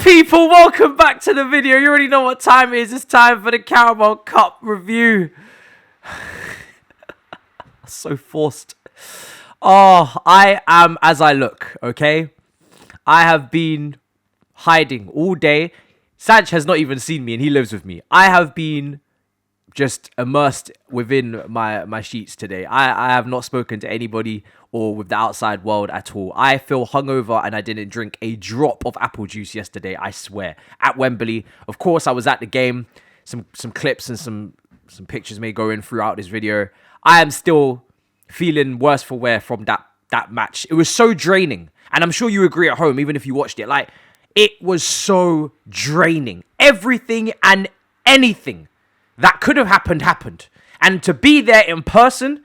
People, welcome back to the video. You already know what time it is. It's time for the Carabao Cup review. So forced. Oh, I am as I look, okay? I have been hiding all day. Sanch has not even seen me and he lives with me. I have been just immersed within my sheets today. I have not spoken to anybody or with the outside world at all. I feel hungover and I didn't drink a drop of apple juice yesterday, I swear. At Wembley. Of course, I was at the game. Some clips and some pictures may go in throughout this video. I am still feeling worse for wear from that match. It was so draining. And I'm sure you agree at home, even if you watched it. Like, it was so draining. Everything and anything that could have happened. And to be there in person,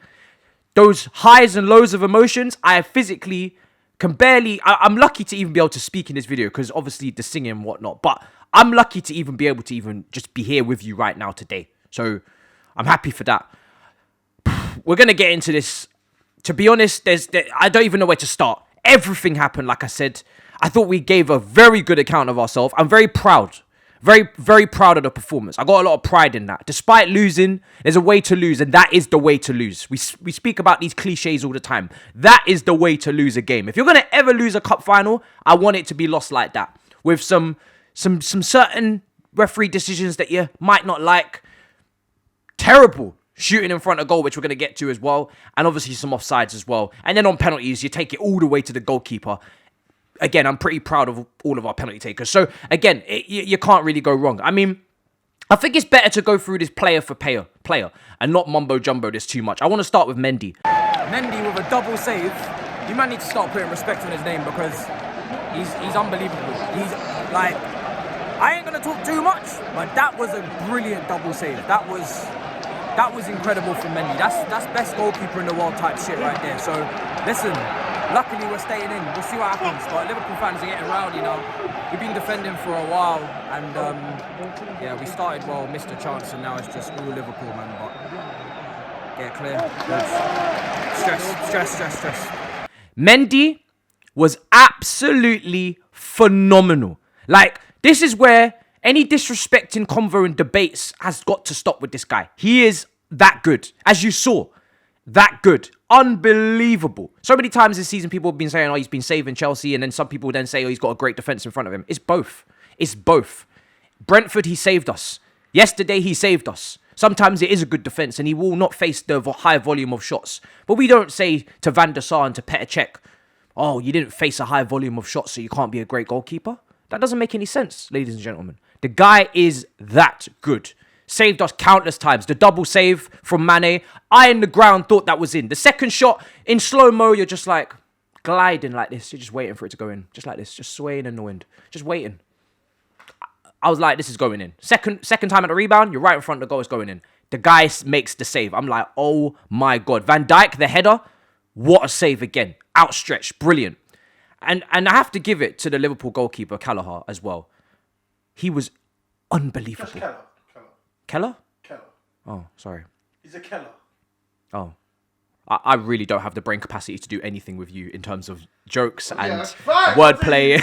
those highs and lows of emotions, I physically can barely... I'm lucky to even be able to speak in this video because obviously the singing and whatnot. But I'm lucky to even be able to even just be here with you right now today. So I'm happy for that. We're going to get into this. To be honest, I don't even know where to start. Everything happened, like I said. I thought we gave a very good account of ourselves. I'm very proud. Very, very proud of the performance. I got a lot of pride in that. Despite losing, there's a way to lose, and that is the way to lose. We speak about these cliches all the time. That is the way to lose a game. If you're going to ever lose a cup final, I want it to be lost like that. With some certain referee decisions that you might not like. Terrible shooting in front of goal, which we're going to get to as well. And obviously some offsides as well. And then on penalties, you take it all the way to the goalkeeper. Again, I'm pretty proud of all of our penalty takers. So, again, you can't really go wrong. I mean, I think it's better to go through this player for player and not mumbo-jumbo this too much. I want to start with Mendy. Mendy with a double save. You might need to start putting respect on his name because he's unbelievable. He's like... I ain't going to talk too much, but that was a brilliant double save. That was incredible from Mendy. That's best goalkeeper in the world type shit right there. So, listen... Luckily, we're staying in. We'll see what happens. But Liverpool fans are getting rowdy now. We've been defending for a while. And, yeah, we started well, missed a chance. And now it's just all Liverpool, man. But get clear. Good. Stress. Mendy was absolutely phenomenal. Like, this is where any disrespecting convo and debates has got to stop with this guy. He is that good. As you saw. That good. Unbelievable. So many times this season people have been saying, oh, he's been saving Chelsea. And then some people then say, oh, he's got a great defence in front of him. It's both. It's both. Brentford, he saved us. Yesterday, he saved us. Sometimes it is a good defence and he will not face the high volume of shots. But we don't say to Van der Sar and to Petr Cech, oh, you didn't face a high volume of shots so you can't be a great goalkeeper. That doesn't make any sense, ladies and gentlemen. The guy is that good. Saved us countless times. The double save from Mane. Eye in the ground, thought that was in. The second shot, in slow-mo, you're just like gliding like this. You're just waiting for it to go in. Just like this. Just swaying in the wind. Just waiting. I was like, this is going in. Second time at the rebound, you're right in front of the goal, it's going in. The guy makes the save. I'm like, oh my God. Van Dijk, the header, what a save again. Outstretched. Brilliant. And I have to give it to the Liverpool goalkeeper, Kelleher, as well. He was unbelievable. Keller? Keller. Oh, sorry. He's a Keller. Oh. I really don't have the brain capacity to do anything with you in terms of jokes and wordplay.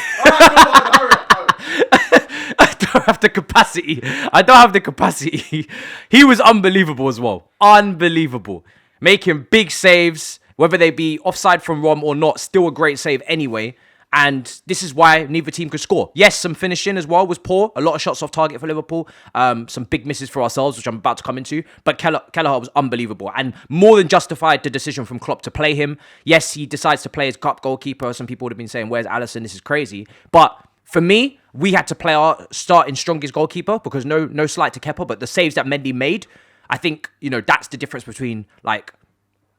I don't have the capacity. He was unbelievable as well. Unbelievable. Making big saves, whether they be offside from Rom or not, still a great save anyway. And this is why neither team could score. Yes, some finishing as well was poor. A lot of shots off target for Liverpool. Some big misses for ourselves, which I'm about to come into. But Kelleher was unbelievable. And more than justified the decision from Klopp to play him. Yes, he decides to play his cup goalkeeper. Some people would have been saying, where's Alisson? This is crazy. But for me, we had to play our starting strongest goalkeeper. Because no slight to Kepa. But the saves that Mendy made, I think, that's the difference between like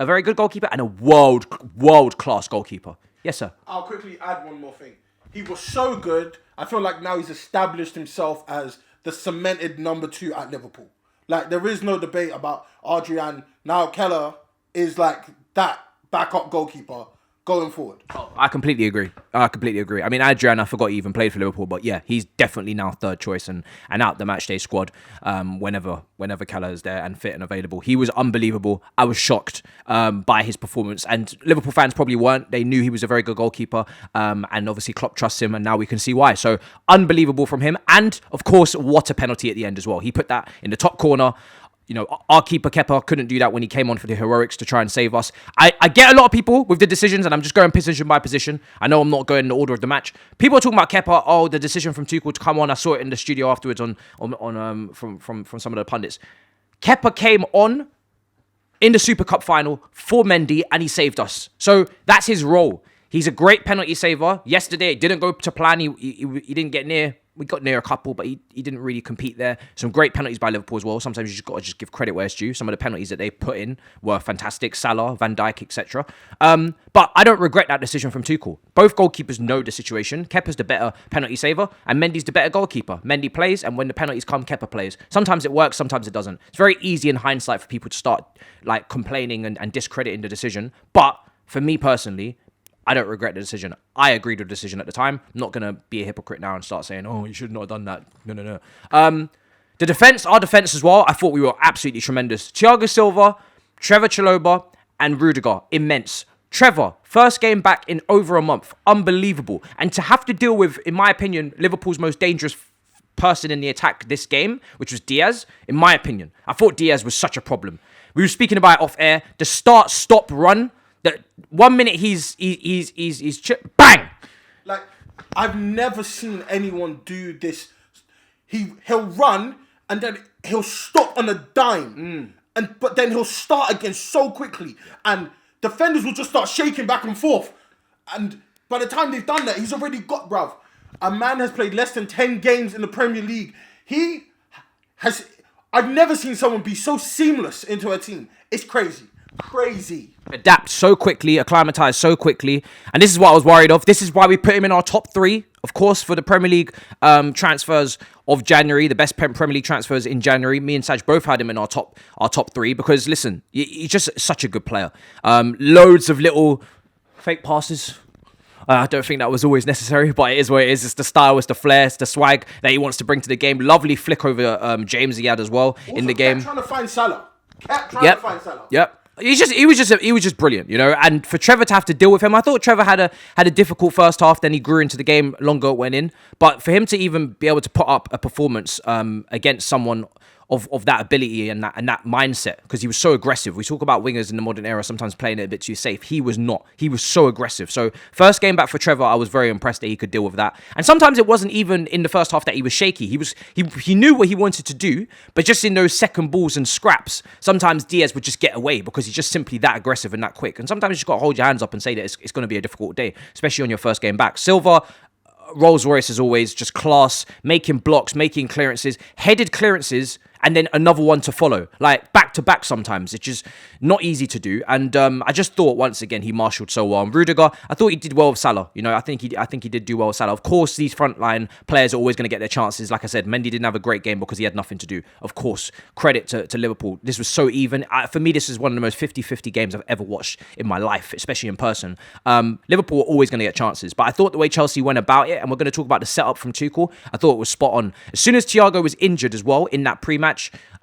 a very good goalkeeper and a world-class goalkeeper. Yes, sir. I'll quickly add one more thing. He was so good. I feel like now he's established himself as the cemented number 2 at Liverpool. Like, there is no debate about Adrian. Now, Keller is like that backup goalkeeper going forward. I completely agree. I mean, Adrian, I forgot he even played for Liverpool, but yeah, he's definitely now third choice and out the matchday squad whenever Calla is there and fit and available. He was unbelievable. I was shocked by his performance, and Liverpool fans probably weren't. They knew he was a very good goalkeeper, and obviously Klopp trusts him, and now we can see why. So unbelievable from him, and of course, what a penalty at the end as well. He put that in the top corner. You know, our keeper Kepa couldn't do that when he came on for the heroics to try and save us. I get a lot of people with the decisions, and I'm just going position by position. I know I'm not going in the order of the match. People are talking about Kepa. Oh, the decision from Tuchel to come on. I saw it in the studio afterwards from some of the pundits. Kepa came on in the Super Cup final for Mendy, and he saved us. So that's his role. He's a great penalty saver. Yesterday, it didn't go to plan. He didn't get near. We got near a couple, but he didn't really compete there. Some great penalties by Liverpool as well. Sometimes you just got to give credit where it's due. Some of the penalties that they put in were fantastic. Salah, Van Dijk, etc. But I don't regret that decision from Tuchel. Both goalkeepers know the situation. Kepa's the better penalty saver, and Mendy's the better goalkeeper. Mendy plays, and when the penalties come, Kepa plays. Sometimes it works, sometimes it doesn't. It's very easy in hindsight for people to start like complaining and discrediting the decision. But for me personally, I don't regret the decision. I agreed with the decision at the time. I'm not going to be a hypocrite now and start saying, oh, you should not have done that. No. The defence, our defence as well, I thought we were absolutely tremendous. Thiago Silva, Trevor Chalobah, and Rudiger, immense. Trevor, first game back in over a month. Unbelievable. And to have to deal with, in my opinion, Liverpool's most dangerous person in the attack this game, which was Diaz, in my opinion. I thought Diaz was such a problem. We were speaking about it off air. The start-stop run. That 1 minute he's bang. Like, I've never seen anyone do this. He'll run and then he'll stop on a dime, but then he'll start again so quickly, and defenders will just start shaking back and forth. And by the time they've done that, he's already got, bruv. A man has played less than 10 games in the Premier League. I've never seen someone be so seamless into a team. It's crazy. Adapt so quickly, acclimatise so quickly, and this is what I was worried of. This is why we put him in our top 3, of course, for the Premier League transfers of January, the best Premier League transfers in January. Me and Saj both had him in our top 3 because listen, he's just such a good player. Loads of little fake passes. I don't think that was always necessary, but it is what it is. It's the style, it's the flair, it's the swag that he wants to bring to the game. Lovely flick over James he had as well also, in the game. Kept trying to find Salah. Yep. He was just brilliant, you know. And for Trevor to have to deal with him, I thought Trevor had a difficult first half. Then he grew into the game longer it went in. But for him to even be able to put up a performance against someone of that ability and that mindset, because he was so aggressive. We talk about wingers in the modern era sometimes playing it a bit too safe. He was not. He was so aggressive. So first game back for Trevor, I was very impressed that he could deal with that. And sometimes it wasn't even in the first half that he was shaky. He knew what he wanted to do, but just in those second balls and scraps, sometimes Diaz would just get away because he's just simply that aggressive and that quick. And sometimes you just got to hold your hands up and say that it's going to be a difficult day, especially on your first game back. Silva, Rolls Royce as always, just class, making blocks, making clearances, headed clearances, and then another one to follow, like back to back sometimes. It's just not easy to do. And I just thought once again he marshalled so well. And Rudiger, I thought he did well with Salah. You know, I think he did do well with Salah. Of course, these frontline players are always going to get their chances. Like I said, Mendy didn't have a great game because he had nothing to do. Of course, credit to Liverpool. This was so even. For me, this is one of the most 50-50 games I've ever watched in my life, especially in person. Liverpool were always going to get chances. But I thought the way Chelsea went about it, and we're going to talk about the setup from Tuchel, I thought it was spot on. As soon as Thiago was injured as well in that pre-match,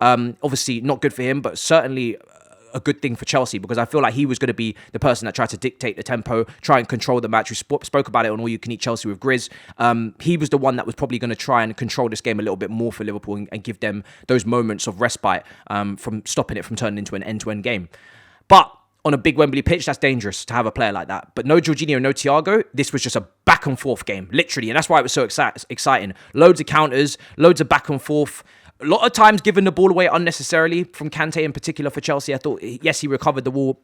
obviously not good for him, but certainly a good thing for Chelsea, because I feel like he was going to be the person that tried to dictate the tempo, try and control the match. We spoke about it on All You Can Eat Chelsea with Grizz. He was the one that was probably going to try and control this game a little bit more for Liverpool and give them those moments of respite from stopping it from turning into an end-to-end game. But on a big Wembley pitch, that's dangerous to have a player like that. But no Jorginho, no Thiago. This was just a back and forth game, literally. And that's why it was so exciting. Loads of counters, loads of back and forth. A lot of times giving the ball away unnecessarily from Kante in particular for Chelsea. I thought, yes, he recovered the ball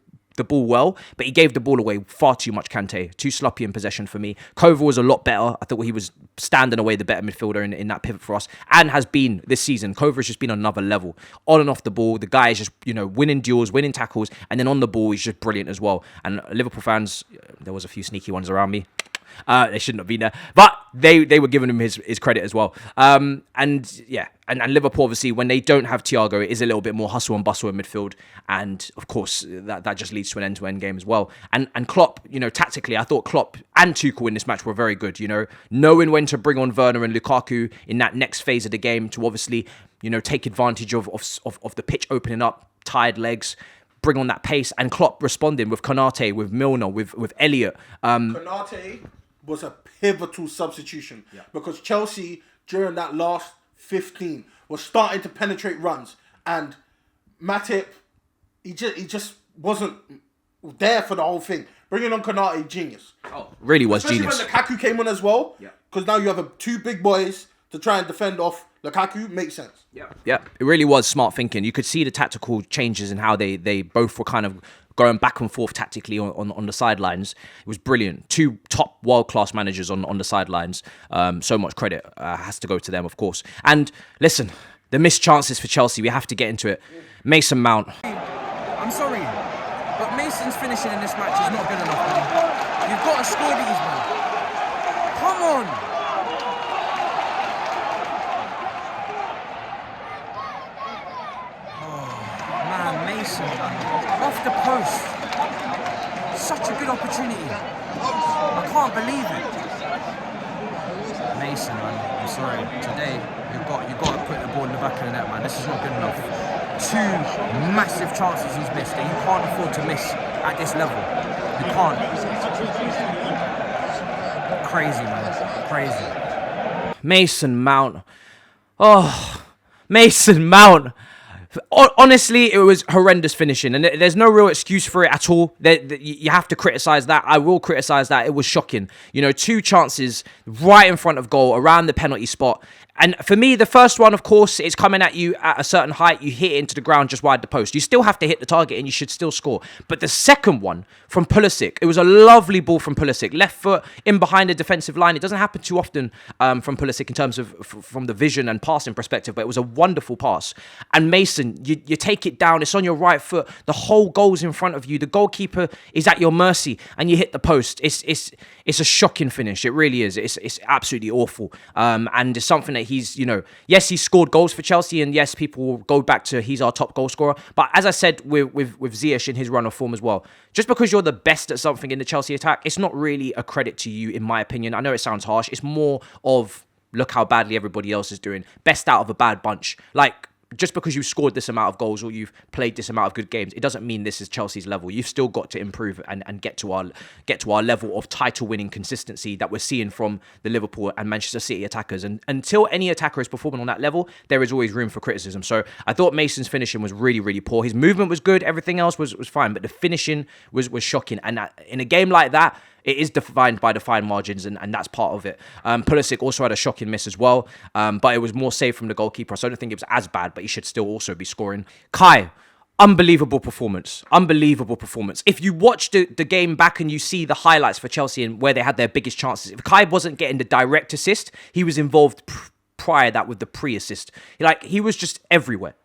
well, but he gave the ball away far too much. Kante, too sloppy in possession for me. Kova was a lot better. I thought he was standing away the better midfielder in that pivot for us, and has been this season. Kova has just been on another level. On and off the ball, the guy is just, winning duels, winning tackles, and then on the ball, he's just brilliant as well. And Liverpool fans, there was a few sneaky ones around me. They shouldn't have been there, but they were giving him his credit as well. And Liverpool, obviously, when they don't have Thiago, it is a little bit more hustle and bustle in midfield, and of course that just leads to an end-to-end game as well. And Klopp, tactically, I thought Klopp and Tuchel in this match were very good. Knowing when to bring on Werner and Lukaku in that next phase of the game to obviously take advantage of the pitch opening up, tired legs, bring on that pace, and Klopp responding with Konate, with Milner, with Elliott. Konate was a pivotal substitution because Chelsea during that last 15 was starting to penetrate runs, and Matip, he just wasn't there for the whole thing. Bringing on Konate, genius. Oh, really was genius. Especially when Lukaku came on as well, because now you have two big boys to try and defend off Lukaku. Makes sense. Yeah, it really was smart thinking. You could see the tactical changes in how they both were kind of going back and forth tactically on the sidelines. It was brilliant. Two top world-class managers on the sidelines. So much credit has to go to them, of course. And listen, the missed chances for Chelsea, we have to get into it. Mason Mount. I'm sorry, but Mason's finishing in this match is not good enough, man. You've got to score these, man. Come on. Mason, off the post. Such a good opportunity. I can't believe it. Mason, man, I'm sorry. Today, you've got to put the ball in the back of the net, man. This is not good enough. Two massive chances he's missed that you can't afford to miss at this level. You can't. Crazy, man. Crazy. Mason Mount. Oh, Mason Mount. Honestly, it was horrendous finishing, and there's no real excuse for it at all. You have to criticise that. I will criticise that. It was shocking. Two chances right in front of goal, around the penalty spot. And for me, the first one, of course, is coming at you at a certain height. You hit it into the ground just wide the post. You still have to hit the target and you should still score. But the second one from Pulisic, it was a lovely ball from Pulisic. Left foot in behind the defensive line. It doesn't happen too often from Pulisic in terms of from the vision and passing perspective, but it was a wonderful pass. And Mason, you take it down. It's on your right foot. The whole goal's in front of you. The goalkeeper is at your mercy and you hit the post. It's a shocking finish. It really is. It's absolutely awful. And it's something that he's, yes, he scored goals for Chelsea, and yes, people will go back to he's our top goal scorer. But as I said with Ziyech in his run of form as well, just because you're the best at something in the Chelsea attack, it's not really a credit to you, in my opinion. I know it sounds harsh. It's more of, look how badly everybody else is doing. Best out of a bad bunch. Like, just because you've scored this amount of goals or you've played this amount of good games, it doesn't mean this is Chelsea's level. You've still got to improve and get to our level of title-winning consistency that we're seeing from the Liverpool and Manchester City attackers. And until any attacker is performing on that level, there is always room for criticism. So I thought Mason's finishing was really, really poor. His movement was good. Everything else was fine. But the finishing was shocking. And in a game like that, it is defined by the fine margins, and that's part of it. Pulisic also had a shocking miss as well, but it was more saved from the goalkeeper, so I don't think it was as bad, but he should still also be scoring. Kai, unbelievable performance. Unbelievable performance. If you watch the game back and you see the highlights for Chelsea and where they had their biggest chances, if Kai wasn't getting the direct assist, he was involved prior that with the pre-assist. He was just everywhere.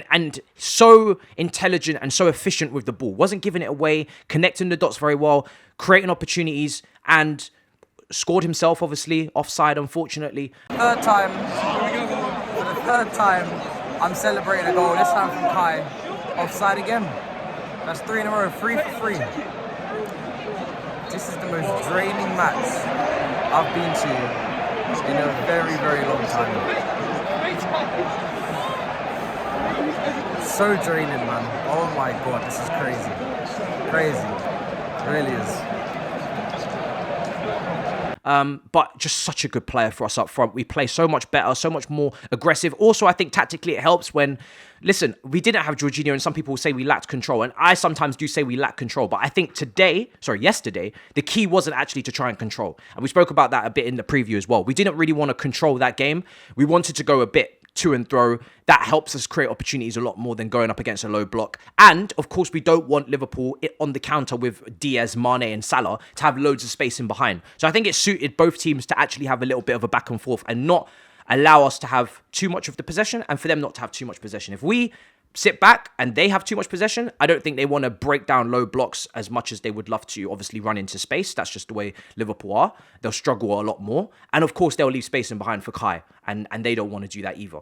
And so intelligent and so efficient with the ball. Wasn't giving it away, connecting the dots very well, creating opportunities, and scored himself, obviously. Offside, unfortunately. Third time. For the third time, I'm celebrating a goal. This time from Kai. Offside again. That's 3 in a row. 3 for 3. This is the most draining match I've been to in a very, very long time. So draining, man. Oh my god, this is crazy. Crazy. It really is. But just such a good player for us up front. We play so much better, so much more aggressive. Also, I think tactically it helps when, listen, we didn't have Jorginho, and some people say we lacked control. And I sometimes do say we lack control. But I think yesterday, the key wasn't actually to try and control. And we spoke about that a bit in the preview as well. We didn't really want to control that game. We wanted to go a bit to and throw. That helps us create opportunities a lot more than going up against a low block. And, of course, we don't want Liverpool on the counter with Diaz, Mane and Salah to have loads of space in behind. So I think it suited both teams to actually have a little bit of a back and forth and not allow us to have too much of the possession and for them not to have too much possession. If we sit back and they have too much possession. I don't think they want to break down low blocks as much as they would love to obviously run into space. That's just the way Liverpool are. They'll struggle a lot more. And of course, they'll leave space in behind for Kai. And they don't want to do that either,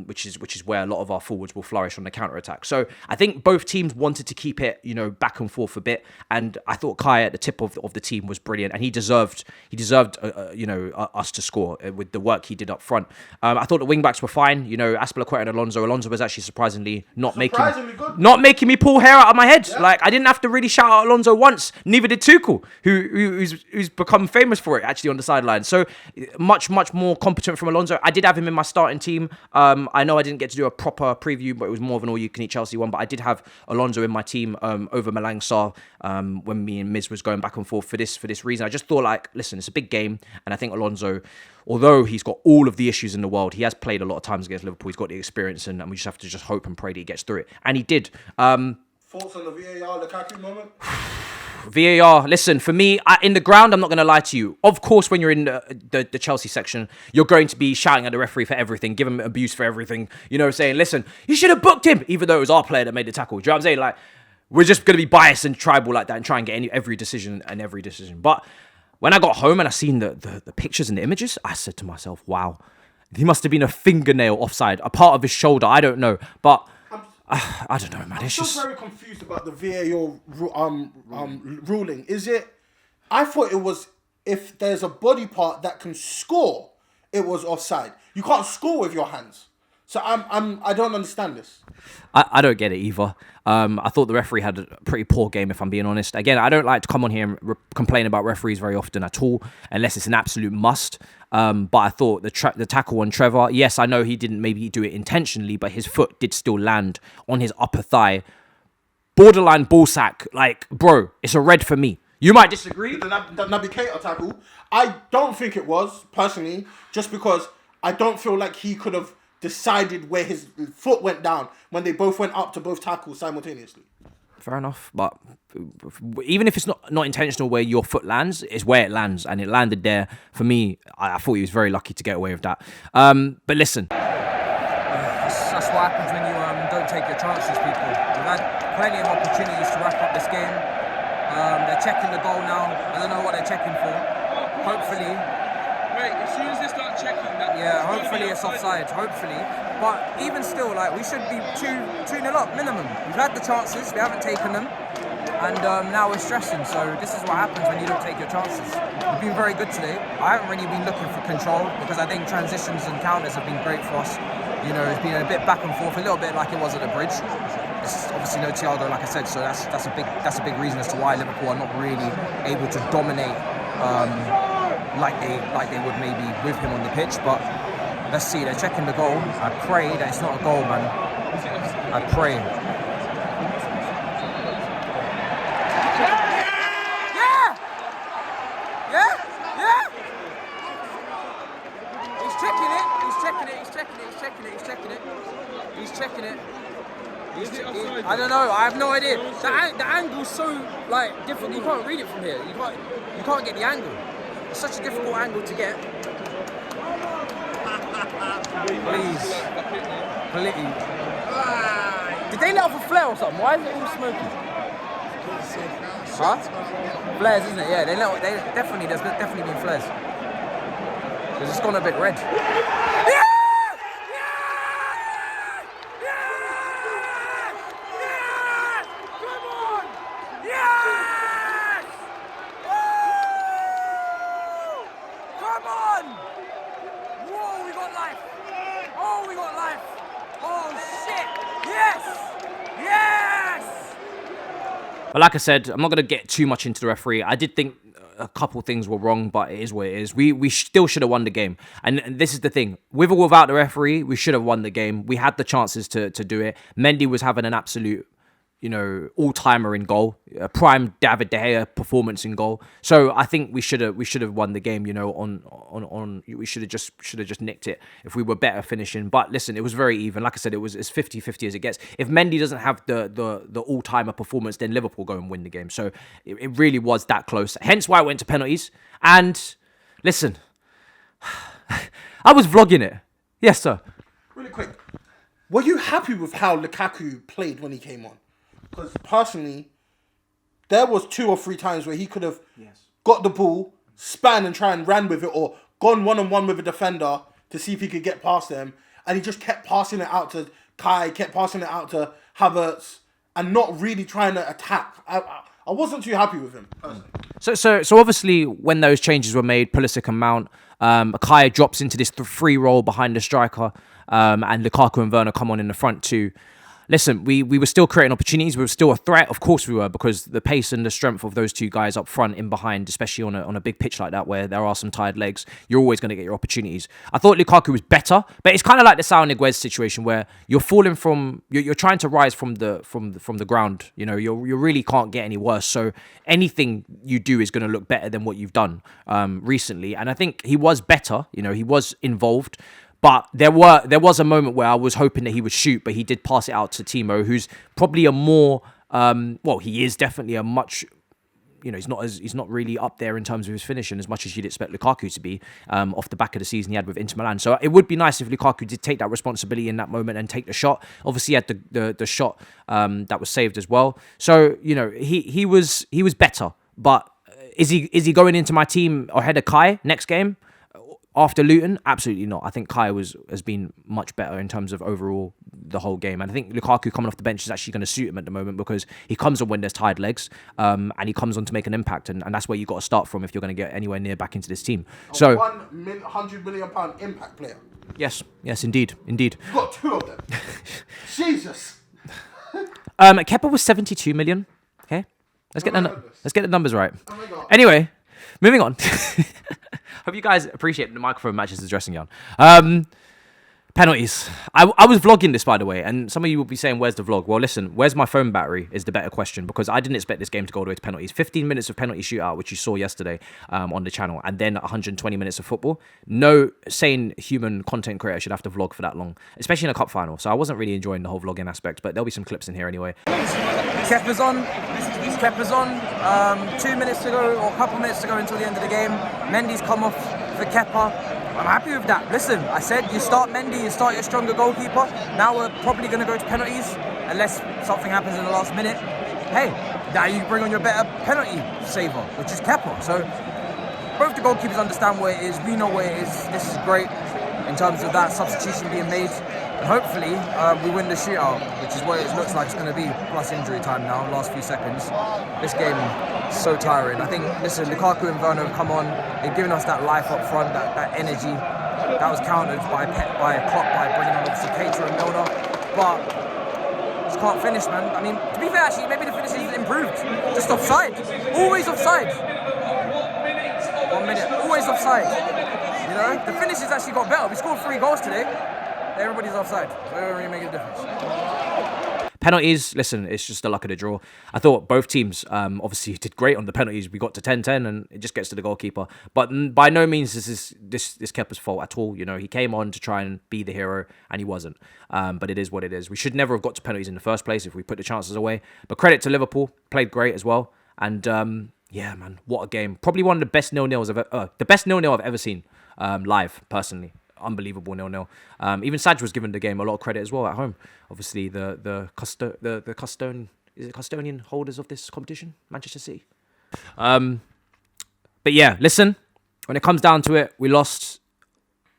which is where a lot of our forwards will flourish on the counter-attack. So I think both teams wanted to keep it, back and forth a bit. And I thought Kai at the tip of the team was brilliant. And he deserved us to score with the work he did up front. I thought the wing-backs were fine. Azpilicueta and Alonso. Alonso was actually surprisingly not making me pull hair out of my head. Yeah. Like, I didn't have to really shout out Alonso once. Neither did Tuchel, who's become famous for it actually on the sideline. So much more competent from Alonso. I did have him in my starting team. I know I didn't get to do a proper preview, but it was more of an all-you-can-eat Chelsea one. But I did have Alonso in my team over Malang Sarr when me and Miz was going back and forth for this reason. I just thought, listen, it's a big game, and I think Alonso, although he's got all of the issues in the world, he has played a lot of times against Liverpool. He's got the experience, and we just have to just hope and pray that he gets through it. And he did. Thoughts on the VAR Lukaku moment? VAR, listen, for me, in the ground, I'm not going to lie to you. Of course, when you're in the Chelsea section, you're going to be shouting at the referee for everything, giving him abuse for everything, saying, listen, you should have booked him, even though it was our player that made the tackle. Do you know what I'm saying? Like, we're just going to be biased and tribal like that and try and get every decision. But when I got home and I seen the pictures and the images, I said to myself, wow, he must have been a fingernail offside, a part of his shoulder, I don't know. But I don't know, man. I'm still very confused about the VAR ruling. Is it? I thought it was if there's a body part that can score, it was offside. You can't score with your hands. So I don't understand this. I don't get it either. I thought the referee had a pretty poor game, if I'm being honest. Again, I don't like to come on here and complain about referees very often at all, unless it's an absolute must. But I thought the tackle on Trevor, yes, I know he didn't maybe do it intentionally, but his foot did still land on his upper thigh. Borderline ball sack. Like, bro, it's a red for me. You might disagree. The Naby Keita tackle, I don't think it was, personally, just because I don't feel like he could have decided where his foot went down when they both went up to both tackles simultaneously. Fair enough, but even if it's not intentional where your foot lands, it's where it lands, and it landed there. For me, I thought he was very lucky to get away with that. But listen. That's what happens when you don't take your chances, people. We've had plenty of opportunities to wrap up this game. They're checking the goal now. I don't know what they're checking for. Hopefully... Wait, as soon as they start checking that... Yeah, hopefully it's offside, hopefully. But even still, we should be 2-0 up minimum. We've had the chances, we haven't taken them. And now we're stressing, so this is what happens when you don't take your chances. We've been very good today. I haven't really been looking for control because I think transitions and counters have been great for us. It's been a bit back and forth, a little bit like it was at the bridge. It's obviously no Thiago, like I said, so that's a big reason as to why Liverpool are not really able to dominate like they would maybe with him on the pitch. But let's see, they're checking the goal. I pray that it's not a goal, man. I pray. I don't know. I have no idea. The angle's so different. You can't read it from here. You can't get the angle. It's such a difficult angle to get. Please. Did they let off a flare or something? Why is it all smoky? Huh? Flares, isn't it? Yeah. There's definitely been flares. It's just gone a bit red. Yeah! But like I said, I'm not going to get too much into the referee. I did think a couple things were wrong, but it is what it is. We still should have won the game. And this is the thing. With or without the referee, we should have won the game. We had the chances to do it. Mendy was having an absolute, all-timer in goal. A prime David De Gea performance in goal. So I think we should have won the game, we should have just nicked it if we were better finishing. But listen, it was very even. Like I said, it was as 50-50 as it gets. If Mendy doesn't have the all-timer performance, then Liverpool go and win the game. So it really was that close. Hence why I went to penalties. And listen, I was vlogging it. Yes, sir. Really quick. Were you happy with how Lukaku played when he came on? Because personally, there was 2 or 3 times where he could have got the ball, span and try and ran with it, or gone one-on-one with a defender to see if he could get past them, and he just kept passing it out to Kai, kept passing it out to Havertz, and not really trying to attack. I wasn't too happy with him, personally. So obviously, when those changes were made, Pulisic and Mount, Kai drops into this free role behind the striker, and Lukaku and Werner come on in the front too. Listen, we were still creating opportunities. We were still a threat. Of course we were, because the pace and the strength of those 2 guys up front, in behind, especially on a big pitch like that where there are some tired legs, you're always going to get your opportunities. I thought Lukaku was better, but it's kind of like the Saul Niguez situation where you're falling from, you're trying to rise from the ground. You know, you really can't get any worse. So anything you do is going to look better than what you've done recently. And I think he was better. You know, he was involved. But there was a moment where I was hoping that he would shoot, but he did pass it out to Timo, who's probably a more, he is definitely a much, he's not really up there in terms of his finishing as much as you'd expect Lukaku to be off the back of the season he had with Inter Milan. So it would be nice if Lukaku did take that responsibility in that moment and take the shot. Obviously, he had the shot that was saved as well. So he was better. But is he going into my team ahead of Kai next game? After Luton, absolutely not. I think Kai has been much better in terms of overall the whole game. And I think Lukaku coming off the bench is actually going to suit him at the moment, because he comes on when there's tired legs, and he comes on to make an impact. And that's where you got to start from if you're going to get anywhere near back into this team. So £100 million impact player. Yes, indeed. You've got 2 of them. Jesus. Kepa was 72 million. Okay, let's get the numbers right. Oh my God. Anyway, moving on. Hope you guys appreciate the microphone matches is dressing you on. Penalties. I was vlogging this, by the way, and some of you will be saying, where's the vlog? Well, listen, where's my phone battery is the better question, because I didn't expect this game to go all the way to penalties. 15 minutes of penalty shootout, which you saw yesterday on the channel, and then 120 minutes of football. No sane human content creator should have to vlog for that long, especially in a cup final. So I wasn't really enjoying the whole vlogging aspect, but there'll be some clips in here anyway. Kepa's on. 2 minutes to go, or a couple minutes to go until the end of the game. Mendy's come off for Kepa. I'm happy with that. Listen, I said you start Mendy, you start your stronger goalkeeper. Now we're probably going to go to penalties, unless something happens in the last minute. Hey, now you bring on your better penalty saver, which is Kepa. So both the goalkeepers understand where it is. We know where it is. This is great in terms of that substitution being made. And hopefully we win the shootout, which is what it looks like it's going to be, plus injury time now, last few seconds. This game is so tiring. I think, listen, Lukaku and Werner have come on. They've given us that life up front, that energy. That was countered by Klopp by bringing on obviously Kepa and Milner. But just can't finish, man. I mean, to be fair, actually, maybe the finish is improved. Just offside. Always offside. 1 minute. Always offside. You know, the finish has actually got better. We scored 3 goals today. Everybody's offside, so it doesn't really make a difference. Penalties, listen, it's just the luck of the draw. I thought both teams obviously did great on the penalties. We got to 10-10 and it just gets to the goalkeeper. But by no means is this Kepa's fault at all. You know, he came on to try and be the hero and he wasn't. But it is what it is. We should never have got to penalties in the first place if we put the chances away. But credit to Liverpool, played great as well. And yeah, man, what a game. Probably one of the best 0-0s the best 0-0 I've ever seen live, personally. Unbelievable 0-0. Even Saj was given the game a lot of credit as well at home. Obviously, the custodian holders of this competition, Manchester City. But yeah, listen, when it comes down to it, we lost.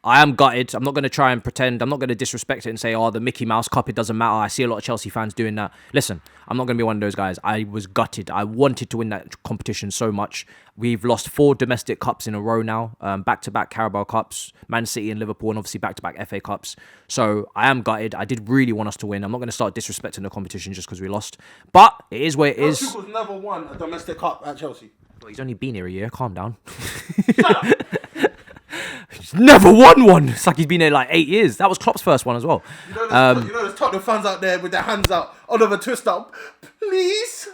I am gutted. I'm not going to try and pretend. I'm not going to disrespect it and say, oh, the Mickey Mouse Cup, it doesn't matter. I see a lot of Chelsea fans doing that. Listen, I'm not going to be one of those guys. I was gutted. I wanted to win that competition so much. We've lost 4 domestic cups in a row now. Back-to-back Carabao Cups, Man City and Liverpool, and obviously back-to-back FA Cups. So I am gutted. I did really want us to win. I'm not going to start disrespecting the competition just because we lost. But it is where it is. Tuchel's never won a domestic cup at Chelsea. Well, he's only been here a year. Calm down. Shut up. He's never won one. It's like he's been here like 8 years. That was Klopp's first one as well. You know, there's Tottenham fans out there with their hands out, Oliver Twist up. Please,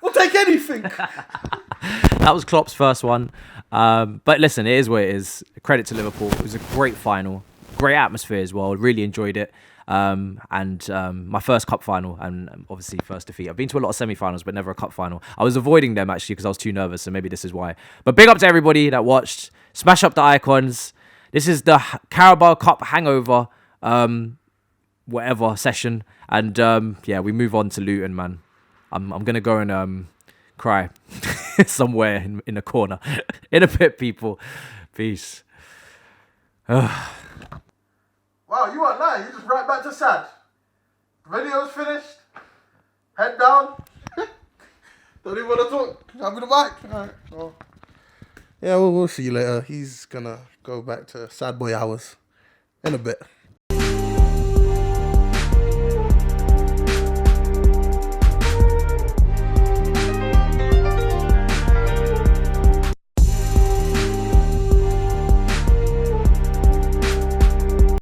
we'll take anything. That was Klopp's first one. But listen, it is what it is. Credit to Liverpool. It was a great final. Great atmosphere as well. Really enjoyed it. And my first cup final and obviously first defeat. I've been to a lot of semi-finals, but never a cup final. I was avoiding them actually because I was too nervous, so maybe this is why. But big up to everybody that watched. Smash up the icons. This is the Carabao Cup hangover. whatever session, and yeah, we move on to Luton, man. I'm gonna go and cry somewhere in a corner. In a bit, people. Peace. Wow, you weren't lying. You just right back to sad. Video's finished. Head down. Don't even want to talk. Have me the mic. All right. Well, yeah, we'll see you later. He's gonna go back to sad boy hours in a bit.